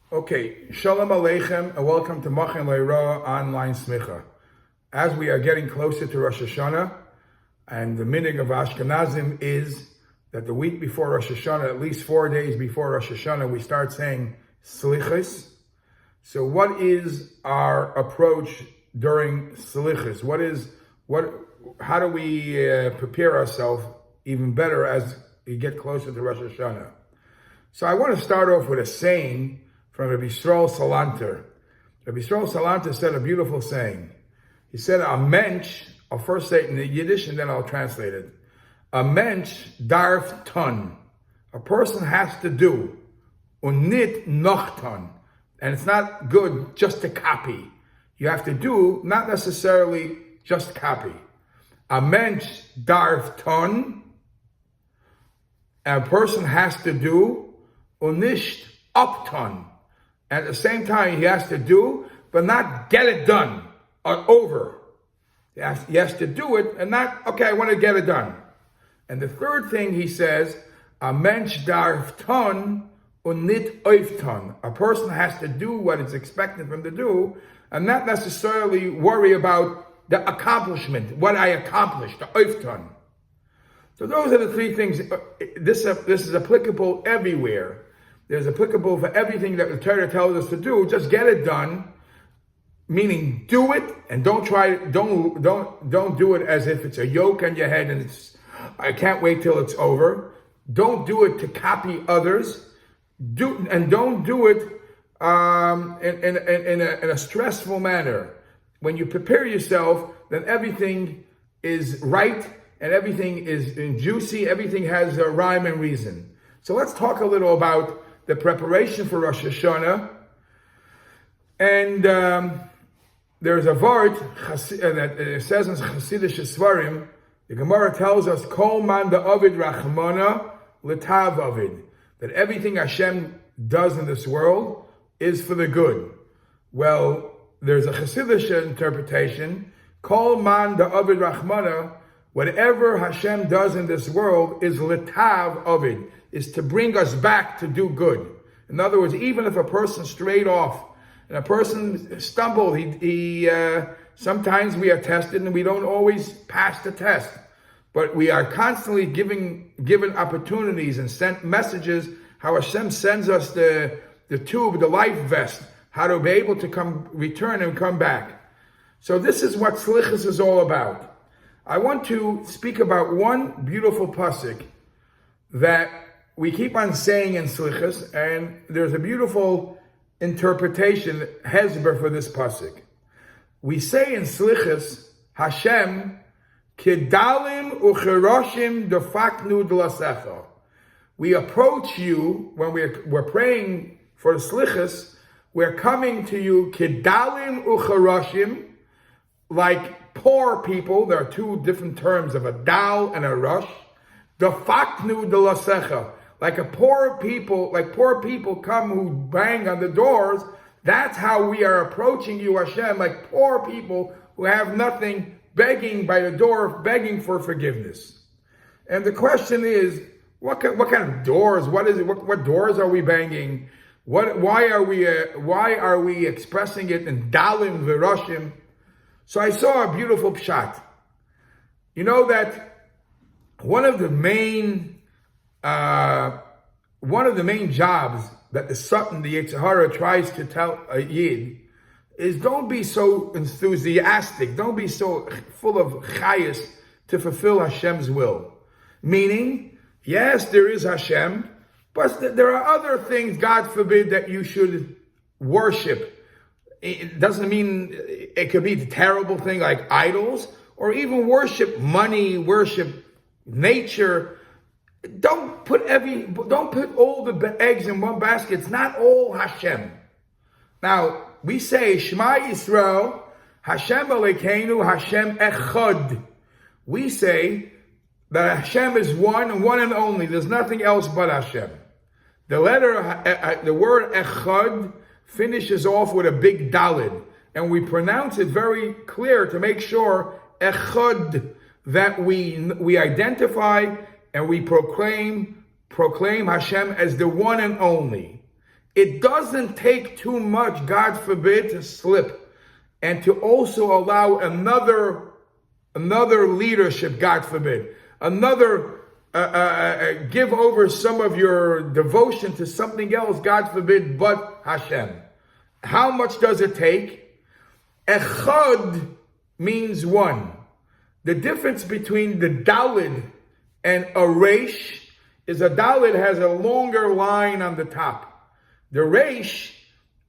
Okay, Shalom Aleichem and welcome to Machin Leira online smicha. As we are getting closer to Rosh Hashanah, and the minhag of Ashkenazim is that the week before Rosh Hashanah, at least 4 days before Rosh Hashanah, we start saying Selichos. So what is our approach during Selichos? How do we prepare ourselves even better as we get closer to Rosh Hashanah? So I want to start off with a saying from Rabbi Yisrael Salanter. Rabbi Yisrael Salanter said a beautiful saying. He said, a mensch, I'll first say it in the Yiddish and then I'll translate it. A mensch darf tun. A person has to do. Und nit noch tun. And it's not good just to copy. You have to do, not necessarily just copy. A mensch darf tun. A person has to do. Und nicht uptun. At the same time, he has to do, but not get it done or over. He has to do it and not, okay, I want to get it done. And the third thing he says, a mensch darf tun und nit öftun. A person has to do what is expected from him to do and not necessarily worry about the accomplishment, what I accomplished, the öftun. So those are the three things. This is applicable everywhere. There's applicable for everything that the Torah tells us to do. Just get it done, meaning do it, and don't do it as if it's a yoke on your head and I can't wait till it's over. Don't do it to copy others. Don't do it in a stressful manner. When you prepare yourself, then everything is right and everything is juicy. Everything has a rhyme and reason. So let's talk a little about the preparation for Rosh Hashanah. And there's a vart that it says in Chassidish Svarim, the Gemara tells us, Kol man da'avid rachmana l'tav avid, that everything Hashem does in this world is for the good. Well, there's a Chassidish interpretation, Kol man da'avid rachmana, whatever Hashem does in this world is l'tav avid, is to bring us back to do good. In other words, even if a person strayed off and a person stumbled, sometimes we are tested and we don't always pass the test. But we are constantly given opportunities and sent messages how Hashem sends us the tube, the life vest, how to be able to return and come back. So this is what Selichos is all about. I want to speak about one beautiful pasuk that we keep on saying in Selichos, and there's a beautiful interpretation, hezber, for this pasuk. We say in Selichos, Hashem, kedalim ucheroshim defaknu d'lasecha. We approach you when we're praying for the Selichos. We're coming to you, kedalim ucheroshim, like poor people. There are two different terms of a dal and a rosh. Defaknu d'lasecha. Like poor people come who bang on the doors. That's how we are approaching you, Hashem, like poor people who have nothing, begging by the door, begging for forgiveness. And the question is, what kind of doors? What is it? What doors are we banging? Why are we expressing it in dalim v'roshim? So I saw a beautiful pshat. You know that one of the main jobs that the Satan, the Yetzer Hara, tries to tell a Yid is don't be so enthusiastic, don't be so full of chayas to fulfill Hashem's will. Meaning, yes, there is Hashem, but there are other things, God forbid, that you should worship. It doesn't mean it could be a terrible thing like idols, or even worship money, worship nature. Don't put all the eggs in one basket. It's not all Hashem. Now, we say, Shema Yisrael, Hashem Elokeinu, Hashem Echad. We say that Hashem is one and one and only. There's nothing else but Hashem. The word Echad finishes off with a big Dalid. And we pronounce it very clear to make sure Echad, that we identify and we proclaim Hashem as the one and only. it doesn't take too much, God forbid, to slip and to also allow another leadership, God forbid, another give over some of your devotion to something else, God forbid, but Hashem. How much does it take? Echad means one. The difference between the Dalid and a Reish is a Dalid has a longer line on the top. The Reish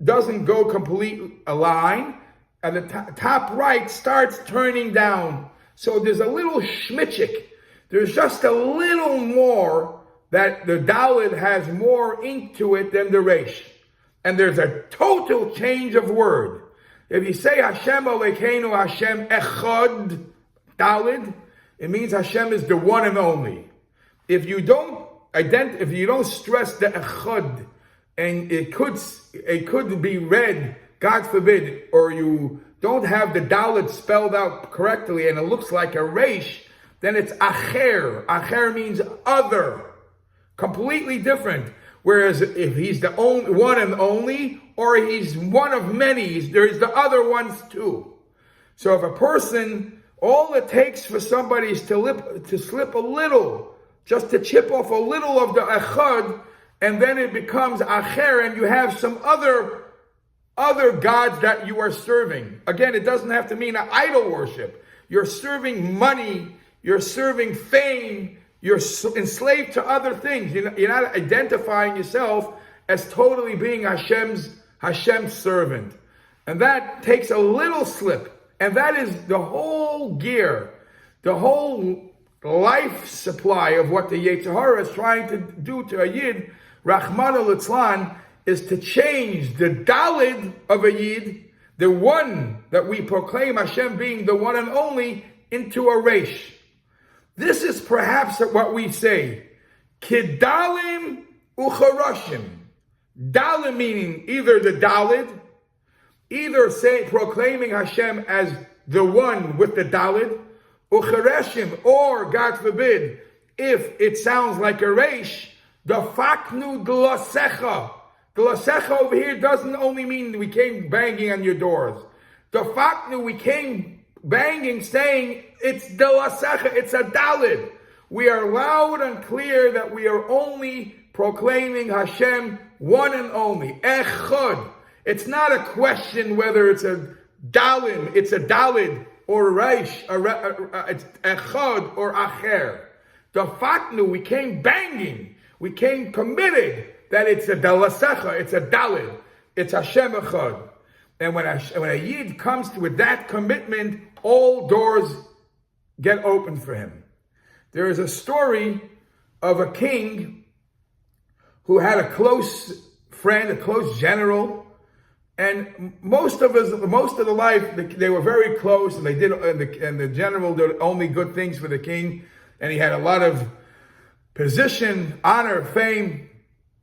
doesn't go complete a line, and the top right starts turning down. So there's a little schmitchik. There's just a little more that the Dalid has more ink to it than the Reish. And there's a total change of word. If you say Hashem Elokeinu Hashem Echad Dalid, it means Hashem is the one and only. If you don't stress the Echad, and it could be read, God forbid, or you don't have the Dalet spelled out correctly and it looks like a Reish, then it's Acher. Acher means other. Completely different. Whereas if he's the only one and only, or he's one of many, there's the other ones too. So if a person, all it takes for somebody is to slip a little, just to chip off a little of the Echad, and then it becomes Acher, and you have some other gods that you are serving. Again, it doesn't have to mean idol worship. You're serving money, you're serving fame, you're enslaved to other things. You're not identifying yourself as totally being Hashem's servant. And that takes a little slip. And that is the whole gear, the whole life supply of what the Yetzer Hara is trying to do to a Yid, Rahman al-Litzlan, is to change the Dalid of a Yid, the one that we proclaim Hashem being the one and only, into a Reish. This is perhaps what we say, Kidalim Ucharashim. Dalim meaning either the Dalid, either proclaiming Hashem as the one with the Dalid, Ucharashim, or God forbid, if it sounds like a Reish, Dafaknu Dlasecha. Dlasecha over here doesn't only mean we came banging on your doors. Dafaknu, we came banging, saying it's Dlasecha, it's a Dalid. We are loud and clear that we are only proclaiming Hashem one and only. Echad. It's not a question whether it's a Dalim, it's a Dalid, or Reish, it's Echad or Acher. Dafaknu, we came banging. We came committed that it's a Dalasecha, it's a Dalid, it's Hashem Echad. And when a Yid comes with that commitment, all doors get open for him. There is a story of a king who had a close friend, a close general, and most of the life they were very close, and the general did only good things for the king, and he had a lot of position, honor, fame.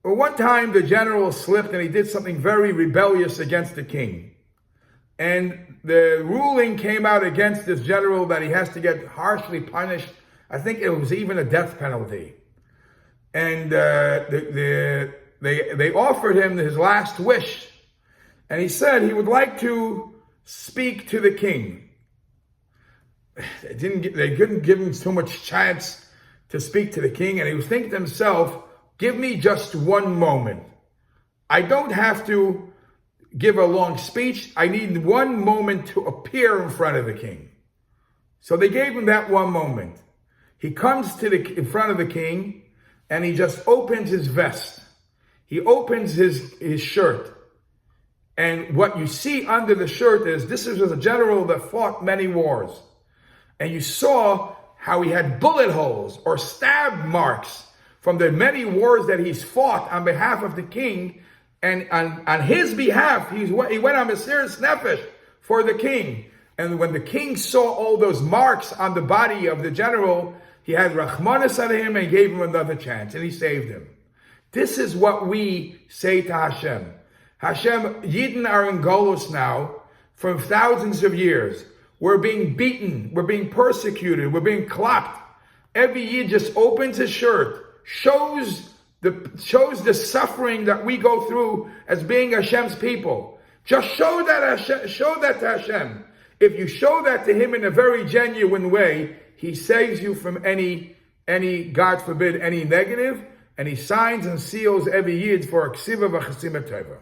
But one time the general slipped and he did something very rebellious against the king. And the ruling came out against this general that he has to get harshly punished. I think it was even a death penalty. And they offered him his last wish. And he said he would like to speak to the king. They couldn't give him so much chance to speak to the king. And he was thinking to himself, give me just one moment. I don't have to give a long speech. I need one moment to appear in front of the king. So they gave him that one moment. He comes in front of the king and he just opens his vest. He opens his shirt. And what you see under the shirt is, this is a general that fought many wars. And you saw how he had bullet holes or stab marks from the many wars that he's fought on behalf of the king. And on his behalf, he went on Mesiras Nefesh for the king. And when the king saw all those marks on the body of the general, he had Rachmanis on him and gave him another chance, and he saved him. This is what we say to Hashem. Hashem, Yidden are in Golus now for thousands of years. We're being beaten, we're being persecuted, we're being clapped. Every Yid just opens his shirt, shows shows the suffering that we go through as being Hashem's people. Just show that to Hashem. If you show that to Him in a very genuine way, He saves you from any, God forbid, any negative, and He signs and seals every yid for a ksiva v'chasima teva.